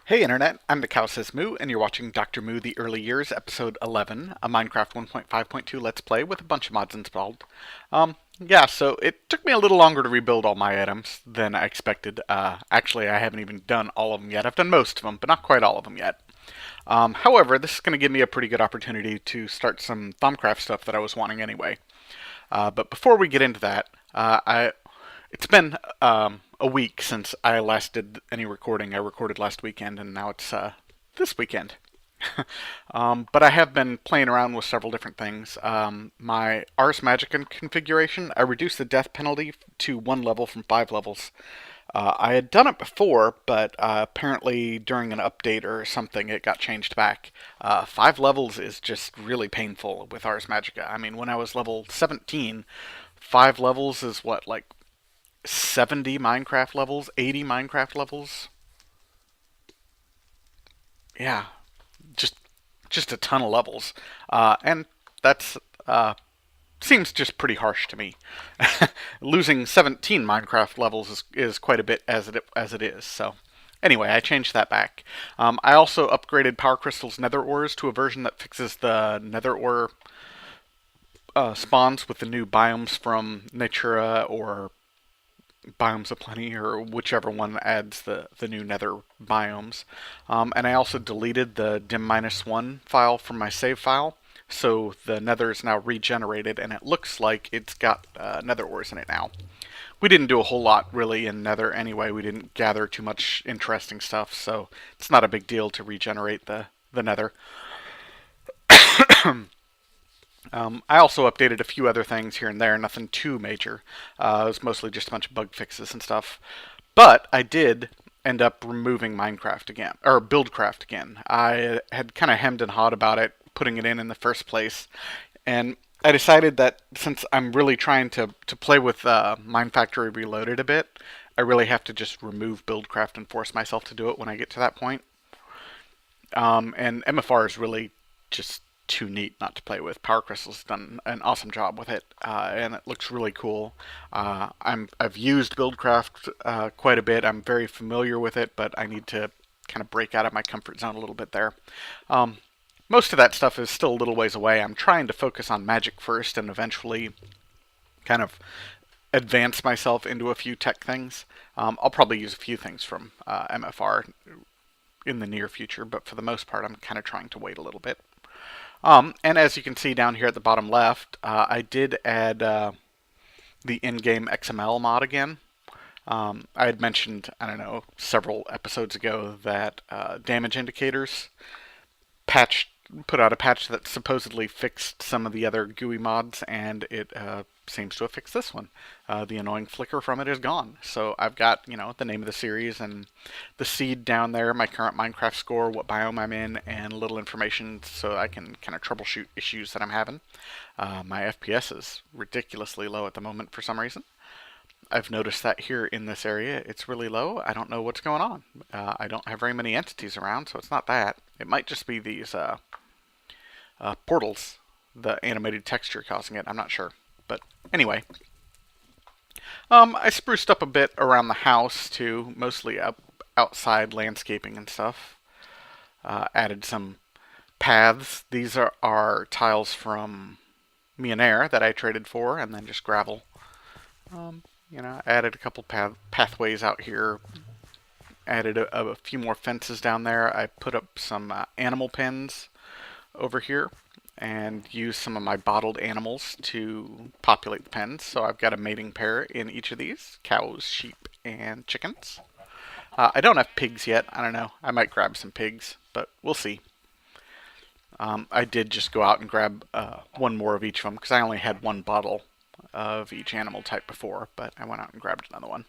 Hey Internet, I'm the Cow Says Moo, and you're watching Dr. Moo The Early Years, Episode 11, a Minecraft 1.5.2 Let's Play with a bunch of mods installed. So it took me a little longer to rebuild all my items than I expected. Actually, I haven't even done all of them yet. I've done most of them, but not quite all of them yet. However, this is going to give me a pretty good opportunity to start some Thaumcraft stuff that I was wanting anyway. But before we get into that, it's been a week since I last did any recording. I recorded last weekend, and now it's this weekend. But I have been playing around with several different things. My Ars Magicka configuration, I reduced the death penalty to 1 level from 5 levels. I had done it before, but apparently during an update or something, it got changed back. 5 levels is just really painful with Ars Magicka. I mean, when I was level 17, 5 levels is what, like 70 Minecraft levels, 80 Minecraft levels. Yeah, just just a ton of levels, and that's seems just pretty harsh to me. Losing 17 Minecraft levels is quite a bit as it is. So anyway, I changed that back. I also upgraded Power Crystal's Nether ores to a version that fixes the Nether ore spawns with the new biomes from Natura or Biomes of Plenty, or whichever one adds the new nether biomes. And I also deleted the dim-1 file from my save file, so the nether is now regenerated, and it looks like it's got nether ores in it now. We didn't do a whole lot really in nether anyway. We didn't gather too much interesting stuff, so it's not a big deal to regenerate the nether. I also updated a few other things here and there, nothing too major. It was mostly just a bunch of bug fixes and stuff. But I did end up removing Minecraft again, or Buildcraft again. I had kind of hemmed and hawed about it, putting it in the first place. And I decided that since I'm really trying to play with Minefactory Reloaded a bit, I really have to just remove Buildcraft and force myself to do it when I get to that point. And MFR is really just too neat not to play with. Power Crystal's done an awesome job with it, and it looks really cool. I've used Buildcraft quite a bit. I'm very familiar with it, but I need to kind of break out of my comfort zone a little bit there. Most of that stuff is still a little ways away. I'm trying to focus on magic first and eventually kind of advance myself into a few tech things. I'll probably use a few things from MFR in the near future, but for the most part, I'm kind of trying to wait a little bit. And as you can see down here at the bottom left, I did add the in-game XML mod again. I had mentioned, I don't know, several episodes ago that damage indicators put out a patch that supposedly fixed some of the other GUI mods, and it seems to have fixed this one. The annoying flicker from it is gone. So I've got, the name of the series and the seed down there, my current Minecraft score, what biome I'm in, and a little information so I can kind of troubleshoot issues that I'm having. My FPS is ridiculously low at the moment for some reason. I've noticed that here in this area, it's really low. I don't know what's going on. I don't have very many entities around, so it's not that. It might just be these portals, the animated texture causing it. I'm not sure. But anyway, I spruced up a bit around the house too, mostly outside landscaping and stuff. Added some paths. These are tiles from Millionaire that I traded for, and then just gravel. Added a couple pathways out here. Added a few more fences down there. I put up some animal pens over here and use some of my bottled animals to populate the pens. So I've got a mating pair in each of these: cows, sheep, and chickens. I don't have pigs yet. I don't know. I might grab some pigs, but we'll see. I did just go out and grab one more of each of them because I only had one bottle of each animal type before, but I went out and grabbed another one.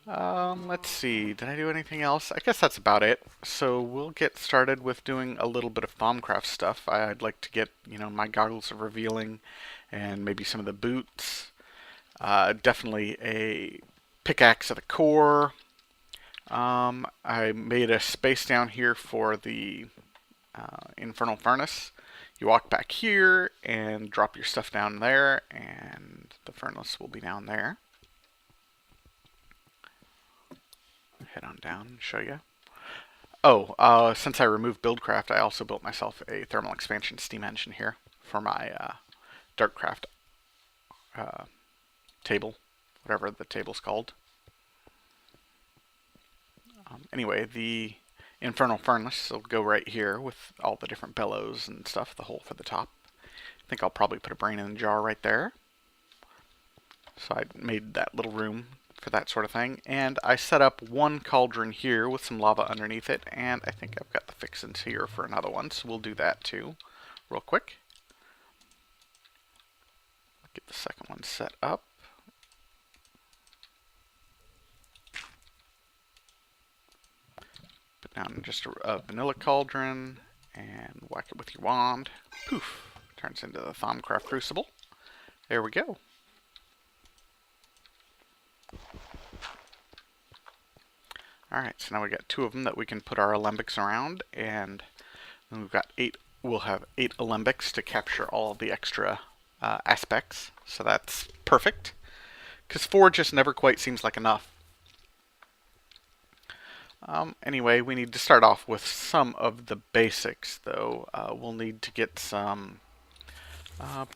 Let's see, did I do anything else? I guess that's about it. So we'll get started with doing a little bit of Thaumcraft stuff. I'd like to get, my goggles of revealing and maybe some of the boots. Definitely a pickaxe at the core. I made a space down here for the infernal furnace. You walk back here and drop your stuff down there, and the furnace will be down there. Head on down and show you. Oh, since I removed Buildcraft, I also built myself a thermal expansion steam engine here for my Darkcraft uh, table, whatever the table's called. Anyway, the Infernal Furnace will go right here with all the different bellows and stuff, the hole for the top. I think I'll probably put a brain in the jar right there. So I made that little room for that sort of thing. And I set up one cauldron here with some lava underneath it, and I think I've got the fixins here for another one, so we'll do that too real quick. Get the second one set up. Put down just a vanilla cauldron and whack it with your wand. Poof! Turns into the Thaumcraft Crucible. There we go. Alright, so now we got 2 of them that we can put our alembics around, and then we've got 8. We'll have 8 alembics to capture all the extra aspects, so that's perfect. Because 4 just never quite seems like enough. Anyway, we need to start off with some of the basics, though. We'll need to get some,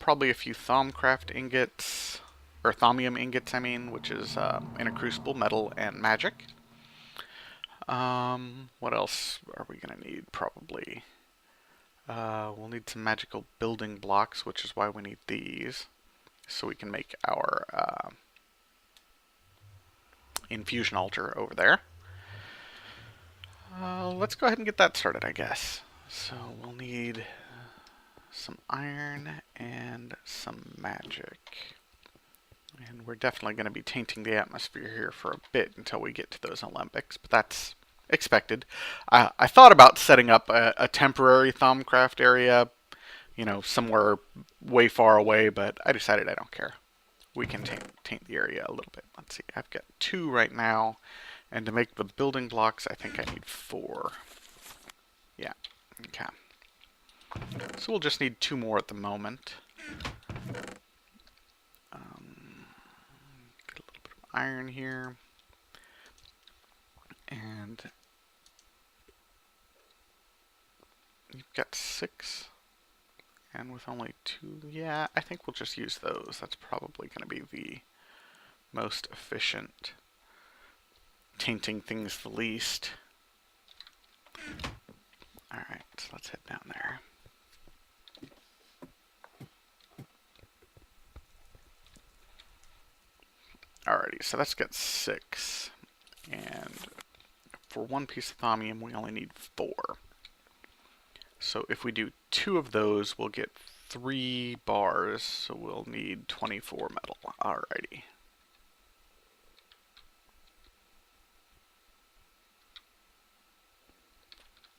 probably a few Thaumcraft ingots, or Thaumium ingots, I mean, which is in a crucible, metal, and magic. What else are we going to need? Probably. We'll need some magical building blocks, which is why we need these, so we can make our infusion altar over there. Let's go ahead and get that started, I guess. So we'll need some iron and some magic. And we're definitely going to be tainting the atmosphere here for a bit until we get to those alembics, but that's expected. I thought about setting up a temporary Thaumcraft area, you know, somewhere way far away, but I decided I don't care. We can taint the area a little bit. Let's see, I've got 2 right now. And to make the building blocks, I think I need 4. Yeah, okay. So we'll just need 2 more at the moment. Get a little bit of iron here. And you've got 6. And with only 2, yeah, I think we'll just use those. That's probably going to be the most efficient. Tainting things the least. Alright, so let's head down there. Alrighty, so that's got 6. And for 1 piece of thaumium, we only need 4. So if we do 2 of those, we'll get 3 bars, so we'll need 24 metal. Alrighty.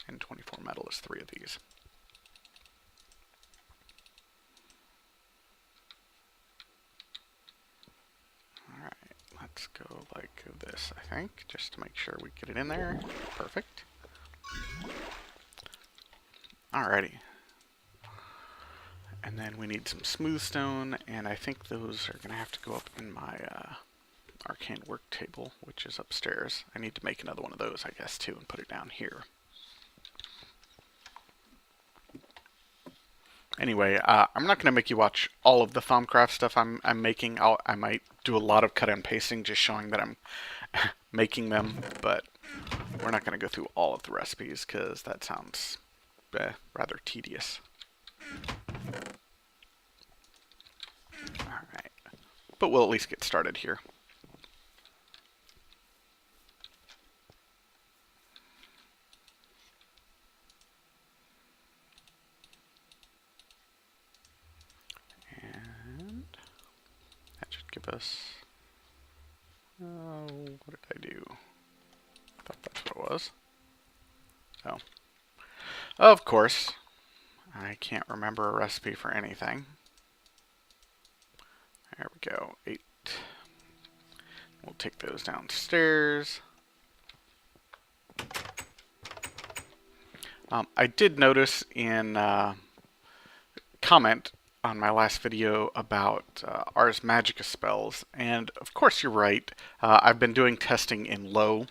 And 24 metal is 3 of these. Alright, let's go like this, I think, just to make sure we get it in there. Perfect. Alrighty. And then we need some smooth stone, and I think those are going to have to go up in my arcane work table, which is upstairs. I need to make another one of those, I guess, too, and put it down here. Anyway, I'm not going to make you watch all of the Thaumcraft stuff I'm making. I might do a lot of cut and pasting just showing that I'm making them, but we're not going to go through all of the recipes because that sounds rather tedious. Alright, but we'll at least get started here. Give us, what did I do? I thought that's what it was. Oh. Of course. I can't remember a recipe for anything. There we go. 8. We'll take those downstairs. I did notice in comment on my last video about Ars Magica spells, and of course you're right. I've been doing testing in low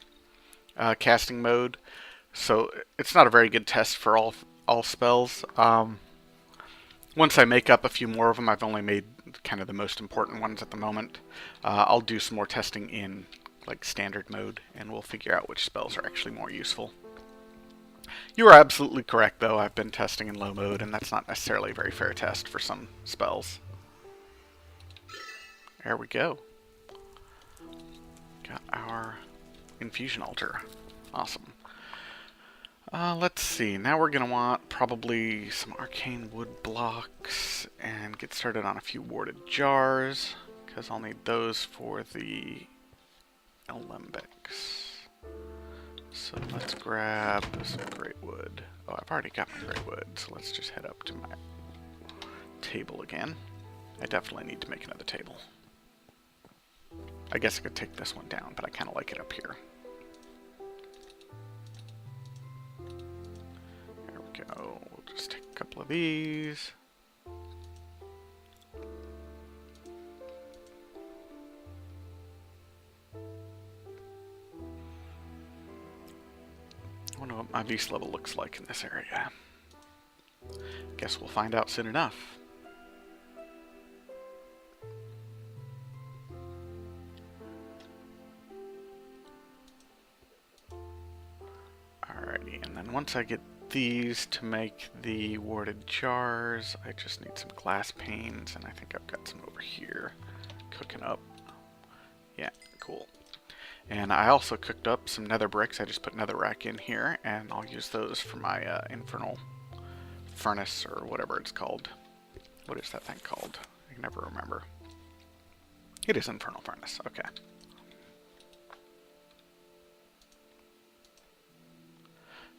casting mode, So it's not a very good test for all spells. Once I make up a few more of them, I've only made kind of the most important ones at the moment. I'll do some more testing in like standard mode, and we'll figure out which spells are actually more useful. You are absolutely correct, though. I've been testing in low mode, and that's not necessarily a very fair test for some spells. There we go. Got our infusion altar. Awesome. Let's see. Now we're going to want probably some arcane wood blocks and get started on a few warded jars, because I'll need those for the alembics. So let's grab some great wood. Oh, I've already got my great wood, so let's just head up to my table again. I definitely need to make another table. I guess I could take this one down, but I kind of like it up here. There we go. We'll just take a couple of these. I wonder what my beast level looks like in this area. Guess we'll find out soon enough. Alrighty, and then once I get these to make the warded jars, I just need some glass panes, and I think I've got some over here cooking up. Yeah, cool. And I also cooked up some nether bricks. I just put netherrack in here, and I'll use those for my infernal furnace, or whatever it's called. What is that thing called? I can never remember. It is infernal furnace, okay.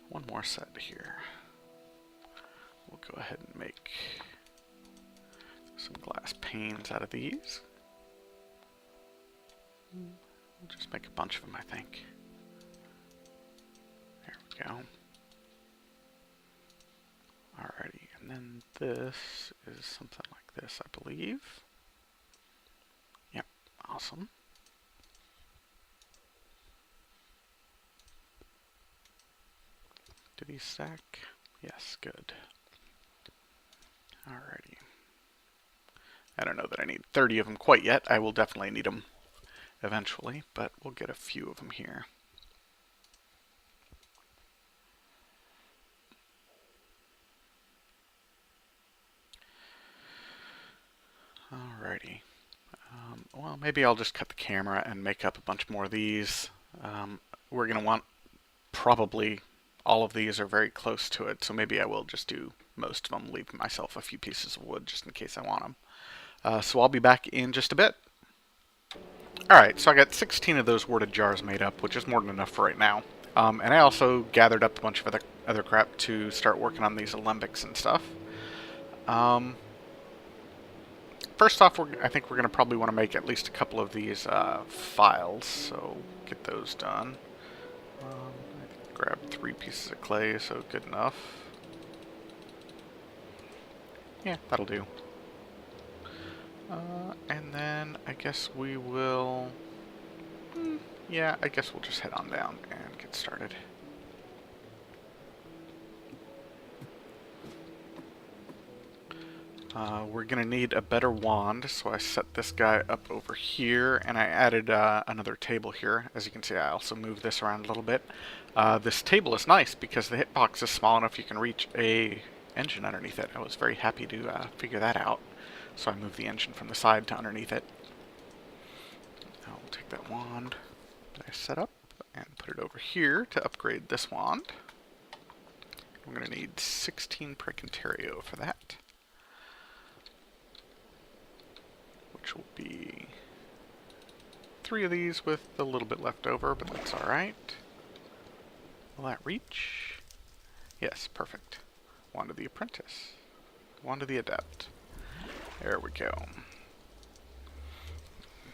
One more set here. We'll go ahead and make some glass panes out of these. We'll just make a bunch of them, I think. There we go. Alrighty, and then this is something like this, I believe. Yep, awesome. Do these stack? Yes, good. Alrighty. I don't know that I need 30 of them quite yet. I will definitely need them eventually, but we'll get a few of them here. Alrighty. Well, maybe I'll just cut the camera and make up a bunch more of these. We're going to want probably all of these are very close to it, so maybe I will just do most of them, leave myself a few pieces of wood just in case I want them. So I'll be back in just a bit. Alright, so I got 16 of those warded jars made up, which is more than enough for right now. And I also gathered up a bunch of other crap to start working on these alembics and stuff. First off, I think we're going to probably want to make at least a couple of these files, so get those done. I grabbed 3 pieces of clay, so good enough. Yeah, that'll do. And then I guess we will... yeah, I guess we'll just head on down and get started. We're going to need a better wand, so I set this guy up over here, and I added another table here. As you can see, I also moved this around a little bit. This table is nice because the hitbox is small enough you can reach a engine underneath it. I was very happy to figure that out, so I moved the engine from the side to underneath it. Now we'll take that wand that I set up and put it over here to upgrade this wand. I'm going to need 16 Precanterio for that, which will be 3 of these with a little bit left over, but that's alright. Will that reach? Yes, perfect. Wand of the Apprentice. Wand of the Adept. There we go.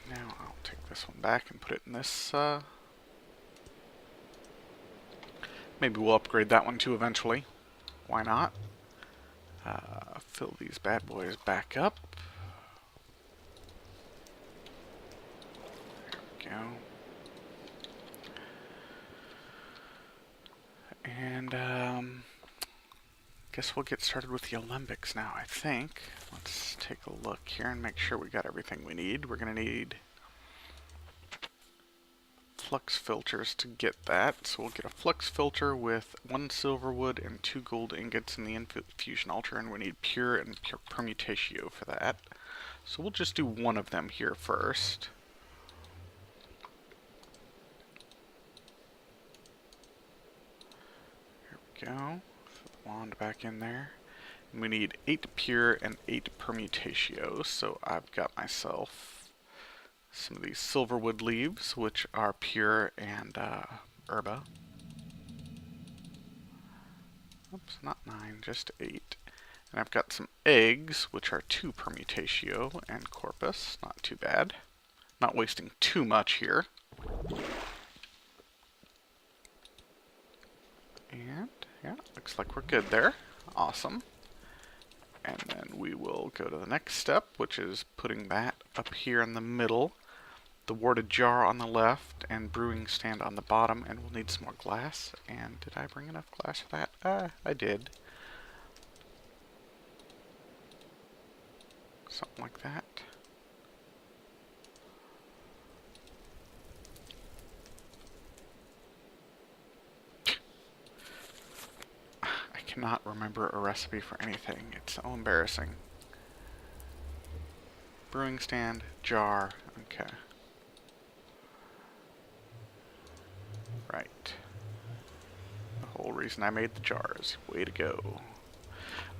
Now I'll take this one back and put it in this, maybe we'll upgrade that one too eventually. Why not? Fill these bad boys back up. There we go. And guess we'll get started with the alembics now, I think. Let's take a look here and make sure we got everything we need. We're going to need flux filters to get that. So we'll get a flux filter with 1 silver wood and 2 gold ingots in the infusion altar, and we need pure and pure permutatio for that. So we'll just do one of them here first. Here we go. Put the wand back in there. And we need 8 pure and 8 permutatio. So I've got myself some of these silverwood leaves, which are pure and herba. Oops, not 9, just 8. And I've got some eggs, which are 2 permutatio and corpus. Not too bad. Not wasting too much here. And yeah, looks like we're good there. Awesome. And then we will go to the next step, which is putting that up here in the middle. The warded jar on the left and brewing stand on the bottom, and we'll need some more glass. And did I bring enough glass for that? I did. Something like that. I cannot remember a recipe for anything. It's so embarrassing. Brewing stand, jar, okay. Right. The whole reason I made the jars. Way to go.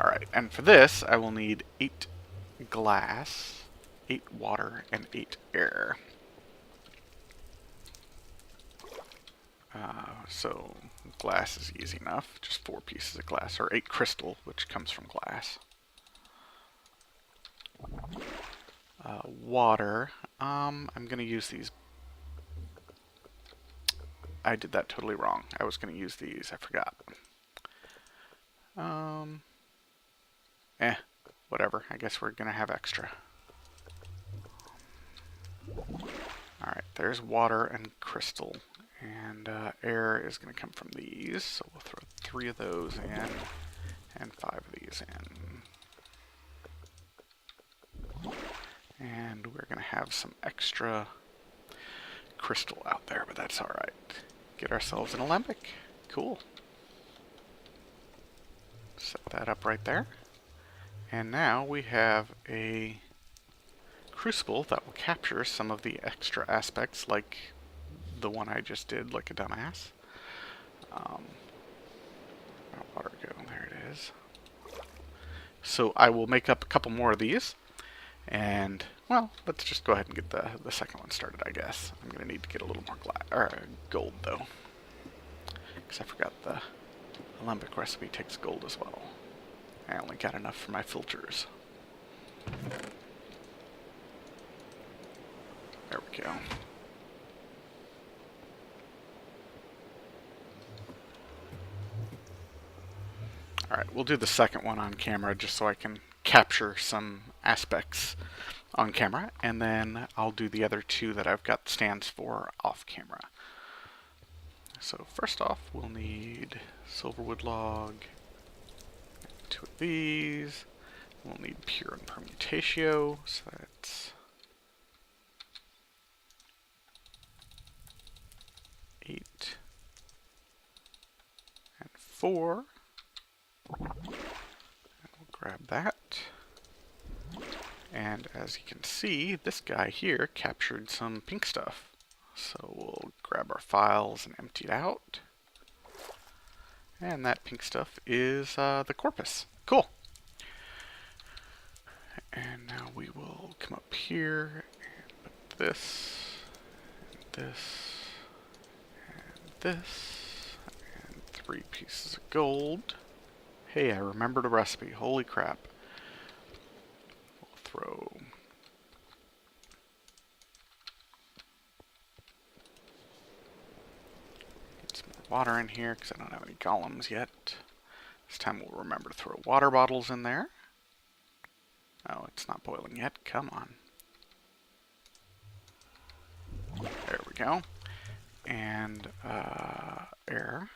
Alright, and for this, I will need 8 glass, 8 water, and 8 air. So glass is easy enough. Just 4 pieces of glass, or 8 crystal, which comes from glass. Water. I'm going to use these. I did that totally wrong. I was going to use these. I forgot. Whatever. I guess we're going to have extra. Alright, there's water and crystal. And air is going to come from these. So we'll throw 3 of those in and 5 of these in. And we're going to have some extra crystal out there, but that's alright. Get ourselves an alembic. Cool. Set that up right there. And now we have a crucible that will capture some of the extra aspects, like the one I just did, like a dumbass. Where'd water go? There it is. So I will make up a couple more of these. And, well, let's just go ahead and get the second one started, I guess. I'm going to need to get a little more gold, though. Because I forgot the alembic recipe takes gold as well. I only got enough for my filters. There we go. Alright, we'll do the second one on camera just so I can capture some aspects on camera, and then I'll do the other 2 that I've got stands for off camera. So first off, we'll need silverwood log, 2 of these. We'll need pure and permutatio, so that's 8 and 4. And we'll grab that. And as you can see, this guy here captured some pink stuff. So we'll grab our files and empty it out. And that pink stuff is the corpus. Cool. And now we will come up here and put this, and this, and this, and 3 pieces of gold. Hey, I remembered a recipe. Holy crap. We'll throw some more water in here because I don't have any golems yet. This time we'll remember to throw water bottles in there. Oh, it's not boiling yet. Come on. There we go. And air.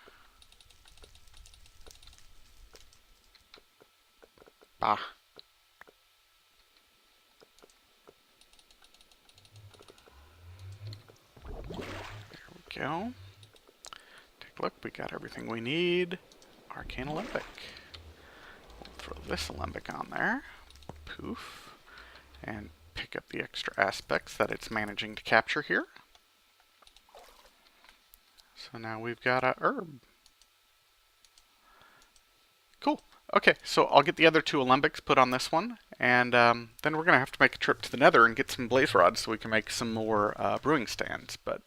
Ah, there we go. Take a look, we got everything we need. Arcane Alembic. We'll throw this Alembic on there. Poof. And pick up the extra aspects that it's managing to capture here. So now we've got a herb. Cool. Okay, so I'll get the other two alembics put on this one, and then we're going to have to make a trip to the nether and get some blaze rods so we can make some more brewing stands, but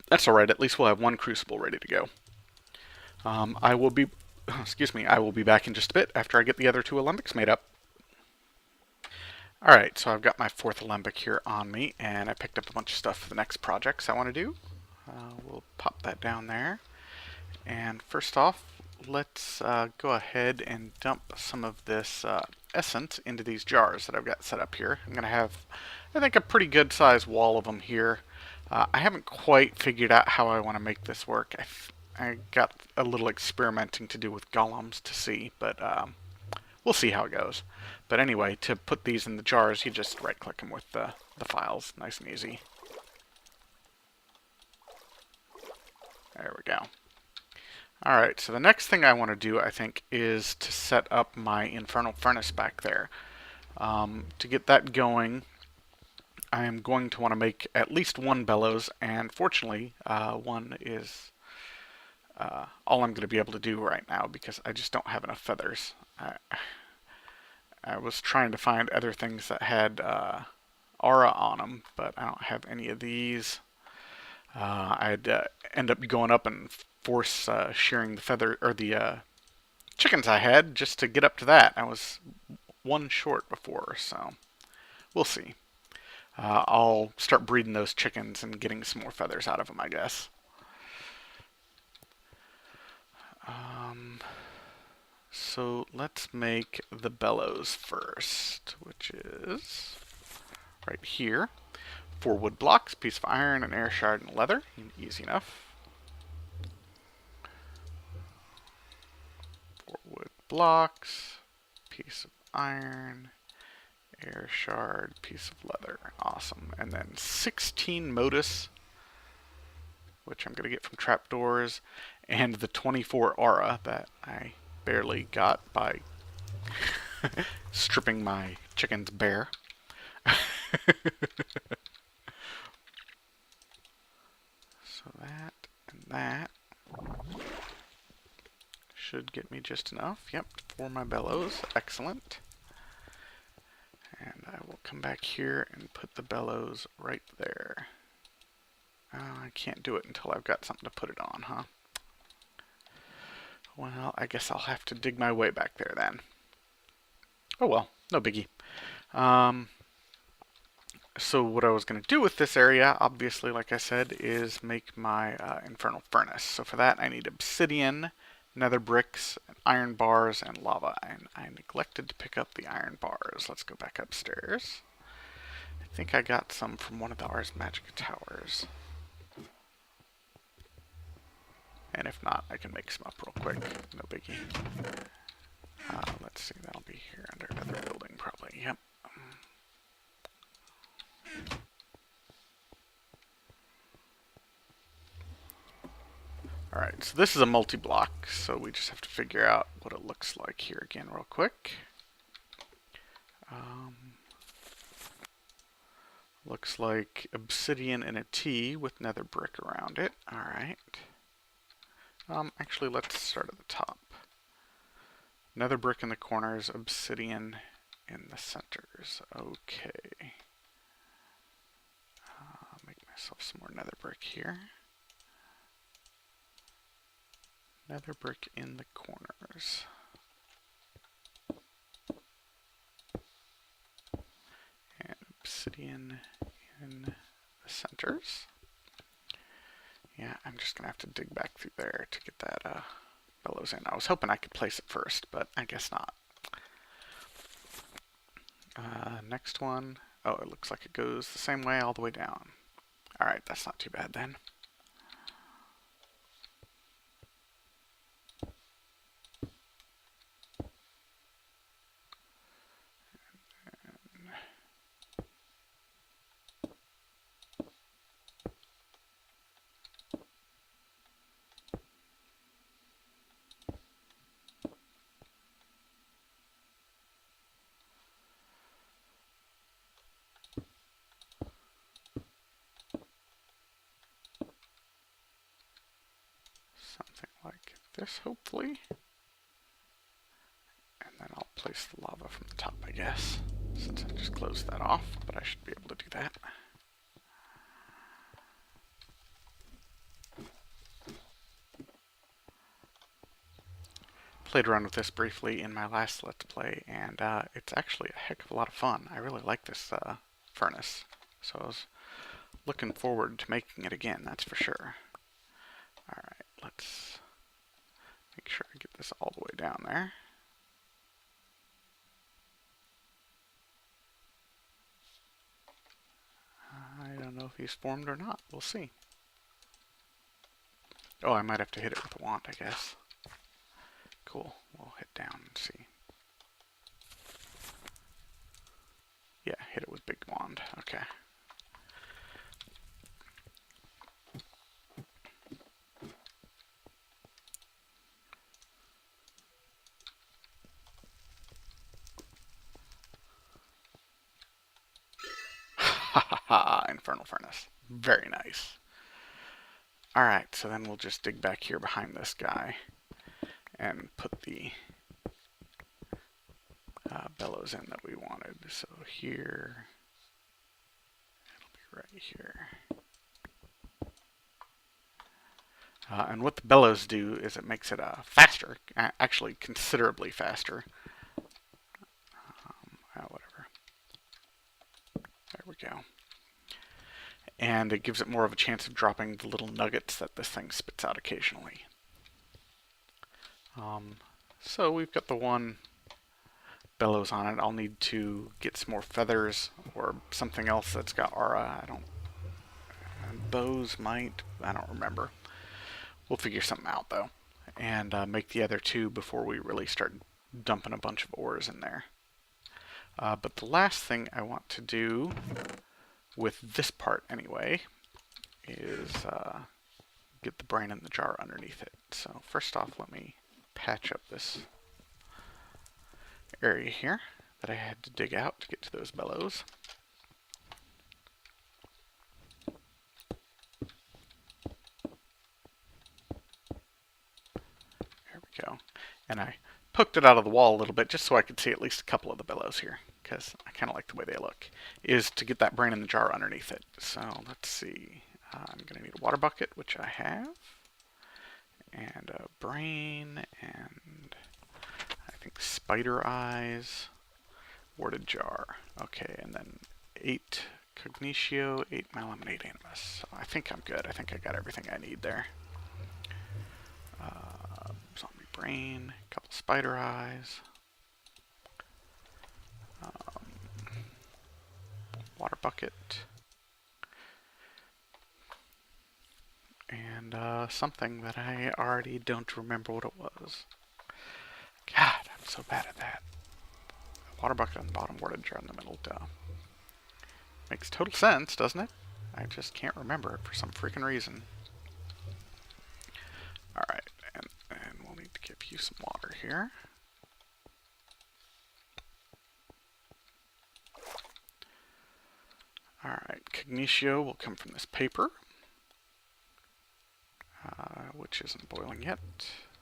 that's alright, at least we'll have one crucible ready to go. I will be, excuse me, I will be back in just a bit after I get the other two alembics made up. Alright, so I've got my fourth alembic here on me, and I picked up a bunch of stuff for the next projects I want to do. We'll pop that down there. And first off, let's go ahead and dump some of this essence into these jars that I've got set up here. I'm going to have, I think, a pretty good sized wall of them here. I haven't quite figured out how I want to make this work. I got a little experimenting to do with golems to see, but we'll see how it goes. But anyway, to put these in the jars, you just right-click them with the files. Nice and easy. There we go. Alright, so the next thing I want to do, I think, is to set up my infernal furnace back there. To get that going, I am going to want to make at least one bellows, and fortunately, one is all I'm going to be able to do right now because I just don't have enough feathers. I was trying to find other things that had aura on them, but I don't have any of these. I'd end up going up and force shearing the feather or the chickens I had just to get up to that. I was one short before, so we'll see. I'll start breeding those chickens and getting some more feathers out of them, I guess. So let's make the bellows first, which is right here. 4 wood blocks, piece of iron, an air shard, and leather. Easy enough. 4 wood blocks, piece of iron, air shard, piece of leather. Awesome. And then 16 modus, which I'm going to get from trapdoors, and the 24 aura that I barely got by stripping my chickens bare. So that and that should get me just enough. Yep, for my bellows. Excellent. And I will come back here and put the bellows right there. I can't do it until I've got something to put it on, huh? Well, I guess I'll have to dig my way back there then. Oh well, no biggie. So what I was going to do with this area, obviously, like I said, is make my infernal furnace. So for that, I need obsidian, nether bricks, iron bars, and lava. And I neglected to pick up the iron bars. Let's go back upstairs. I think I got some from one of the Ars Magica towers. And if not, I can make some up real quick. No biggie. Let's see, that'll be here under another building probably. Yep. Alright, so this is a multi-block, so we just have to figure out what it looks like here again real quick. Looks like obsidian and a T with nether brick around it. Alright. Actually, let's start at the top. Nether brick in the corners, obsidian in the centers. Okay. Make myself some more nether brick here. Nether brick in the corners. And obsidian in the centers. Yeah, I'm just going to have to dig back through there to get that bellows in. I was hoping I could place it first, but I guess not. Next one. Oh, it looks like it goes the same way all the way down. Alright, that's not too bad then. this, hopefully. And then I'll place the lava from the top, I guess, since I just closed that off, but I should be able to do that. Played around with this briefly in my last Let's Play, and it's actually a heck of a lot of fun. I really like this furnace, so I was looking forward to making it again, that's for sure. Alright, let's make sure I get this all the way down there. I don't know if he's formed or not. We'll see. Oh, I might have to hit it with a wand, I guess. Cool. We'll hit down and see. Yeah, hit it with big wand. Okay. Ha ha ha! Infernal Furnace. Very nice. Alright, so then we'll just dig back here behind this guy and put the bellows in that we wanted. So here, it'll be right here. And what the bellows do is it makes it faster, actually considerably faster. Whatever. There we go. And it gives it more of a chance of dropping the little nuggets that this thing spits out occasionally. So we've got the one bellows on it. I'll need to get some more feathers or something else that's got aura. Bows might, I don't remember. We'll figure something out though, and make the other two before we really start dumping a bunch of ores in there. But the last thing I want to do with this part anyway is get the brain in the jar underneath it. So first off, let me patch up this area here that I had to dig out to get to those bellows. There we go. And I poked it out of the wall a little bit just so I could see at least a couple of the bellows here, because I kind of like the way they look, is to get that brain in the jar underneath it. So let's see. I'm going to need a water bucket, which I have, and a brain, and I think spider eyes, warded jar. Okay, and then 8 cognitio, 8 malum, and 8 animus. So I think I'm good. I think I got everything I need there. Zombie brain, a couple spider eyes, water bucket, and something that I already don't remember what it was. God, I'm so bad at that. Water bucket on the bottom, water jar in the middle. Duh. Makes total sense, doesn't it? I just can't remember it for some freaking reason. Alright, and we'll need to give you some water here. Alright, cognitio will come from this paper, which isn't boiling yet.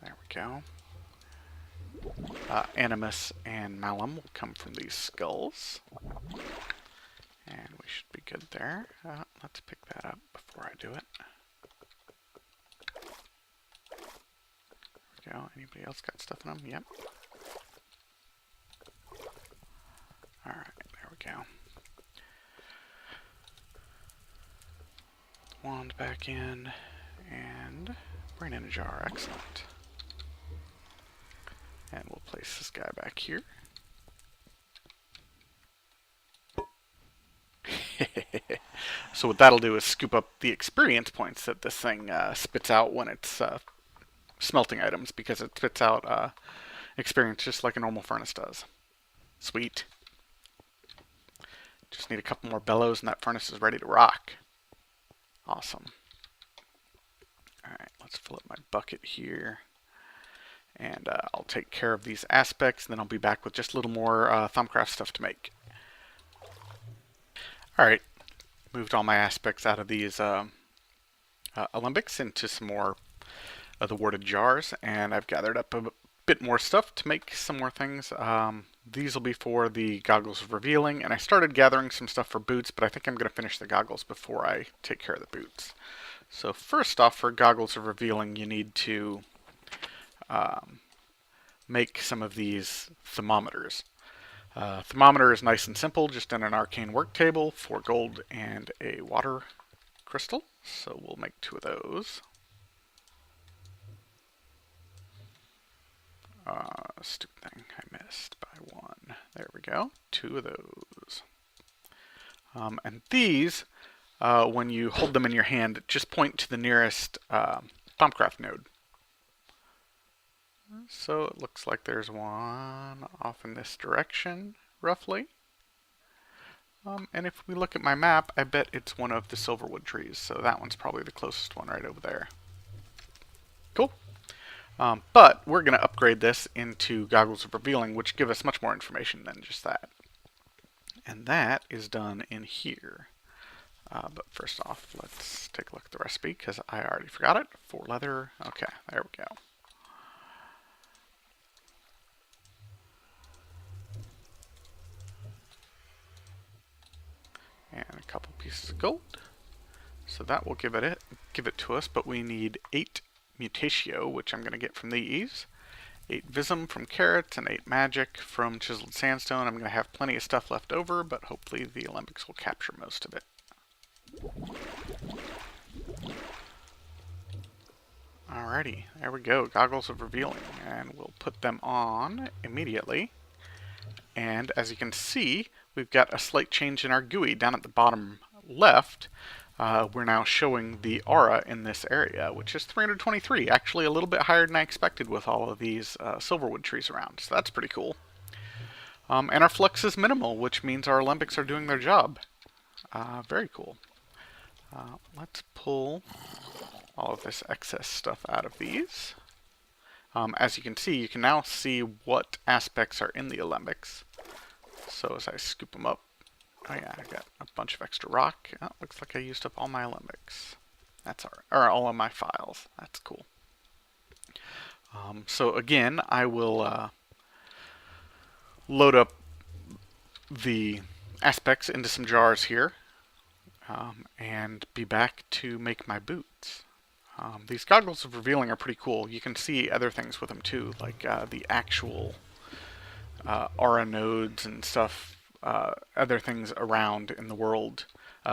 There we go. Animus and malum will come from these skulls. And we should be good there. Let's pick that up before I do it. There we go. Anybody else got stuff in them? Yep. Alright, there we go. Wand back in, and brain in a jar. Excellent. And we'll place this guy back here. So what that'll do is scoop up the experience points that this thing spits out when it's smelting items, because it spits out experience just like a normal furnace does. Sweet. Just need a couple more bellows and that furnace is ready to rock. Awesome. Alright, let's fill up my bucket here. And I'll take care of these aspects, and then I'll be back with just a little more Thumbcraft stuff to make. Alright, moved all my aspects out of these alembics into some more of the warded jars, and I've gathered up a bit more stuff to make some more things. These will be for the goggles of revealing, and I started gathering some stuff for boots, but I think I'm going to finish the goggles before I take care of the boots. So first off, for goggles of revealing, you need to make some of these thermometers. Thermometer is nice and simple, just in an arcane work table, 4 gold and a water crystal. So we'll make 2 of those. Stupid thing, I missed by 1. There we go, 2 of those. And these, when you hold them in your hand, just point to the nearest Thaumcraft node. So it looks like there's one off in this direction, roughly. And if we look at my map, I bet it's one of the silverwood trees, so that one's probably the closest one right over there. Cool. But we're going to upgrade this into Goggles of Revealing, which give us much more information than just that. And that is done in here. But first off, let's take a look at the recipe, because I already forgot it. 4 leather. Okay, there we go. And a couple pieces of gold. So that will give it to us, but we need 8 mutatio, which I'm going to get from these. 8 visum from carrots and 8 magic from chiseled sandstone. I'm going to have plenty of stuff left over, but hopefully the alembics will capture most of it. Alrighty, there we go, Goggles of Revealing, and we'll put them on immediately. And as you can see, we've got a slight change in our GUI. Down at the bottom left, we're now showing the aura in this area, which is 323, actually a little bit higher than I expected with all of these silverwood trees around, so that's pretty cool. And our flux is minimal, which means our alembics are doing their job. Very cool. Let's pull all of this excess stuff out of these. As you can now see what aspects are in the alembics. So as I scoop them up, oh yeah, I got a bunch of extra rock. Oh, looks like I used up all my alembics. That's alright, or all of my files. That's cool. So again, I will load up the aspects into some jars here, and be back to make my boots. These Goggles of Revealing are pretty cool. You can see other things with them too, like the actual aura nodes and stuff, other things around in the world.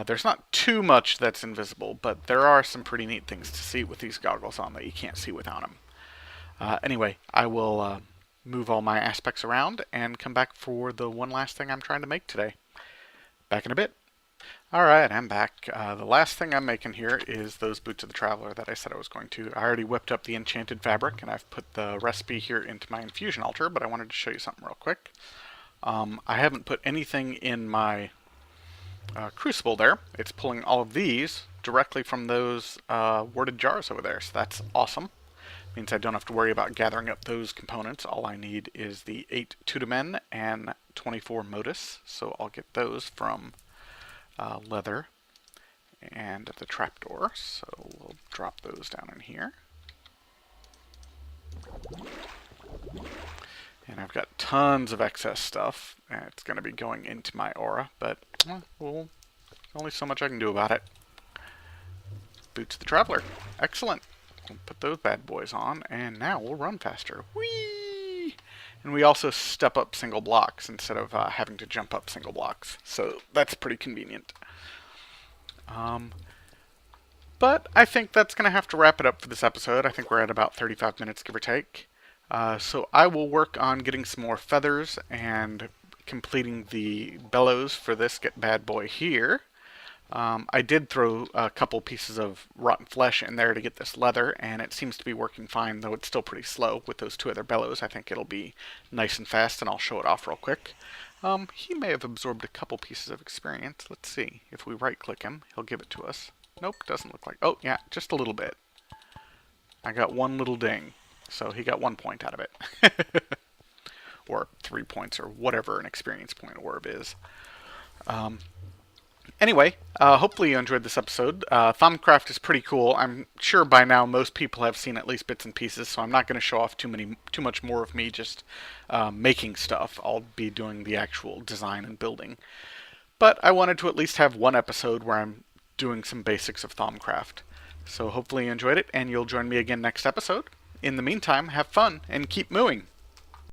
There's not too much that's invisible, but there are some pretty neat things to see with these goggles on that you can't see without them. Anyway, I will move all my aspects around and come back for the one last thing I'm trying to make today. Back in a bit. Alright, I'm back. The last thing I'm making here is those Boots of the Traveler that I said I was going to. I already whipped up the enchanted fabric, and I've put the recipe here into my infusion altar, but I wanted to show you something real quick. I haven't put anything in my crucible there. It's pulling all of these directly from those warded jars over there, so that's awesome. Means I don't have to worry about gathering up those components. All I need is the 8 Tudamen and 24 Modus, so I'll get those from leather and the trapdoor, so we'll drop those down in here. And I've got tons of excess stuff, and it's going to be going into my aura, but well, only so much I can do about it. Boots of the Traveler. Excellent. We'll put those bad boys on, and now we'll run faster. Whee! And we also step up single blocks instead of having to jump up single blocks. So that's pretty convenient. But I think that's going to have to wrap it up for this episode. I think we're at about 35 minutes, give or take. So I will work on getting some more feathers and completing the bellows for this bad boy here. I did throw a couple pieces of rotten flesh in there to get this leather, and it seems to be working fine, though it's still pretty slow with those 2 other bellows. I think it'll be nice and fast, and I'll show it off real quick. He may have absorbed a couple pieces of experience. Let's see. If we right-click him, he'll give it to us. Nope, doesn't look like... Oh, yeah, just a little bit. I got 1 little ding, so he got 1 point out of it. Or 3 points, or whatever an experience point orb is. Anyway, hopefully you enjoyed this episode. Thumbcraft is pretty cool. I'm sure by now most people have seen at least bits and pieces, so I'm not going to show off too much more of me just making stuff. I'll be doing the actual design and building. But I wanted to at least have one episode where I'm doing some basics of Thumbcraft. So hopefully you enjoyed it, and you'll join me again next episode. In the meantime, have fun and keep mooing.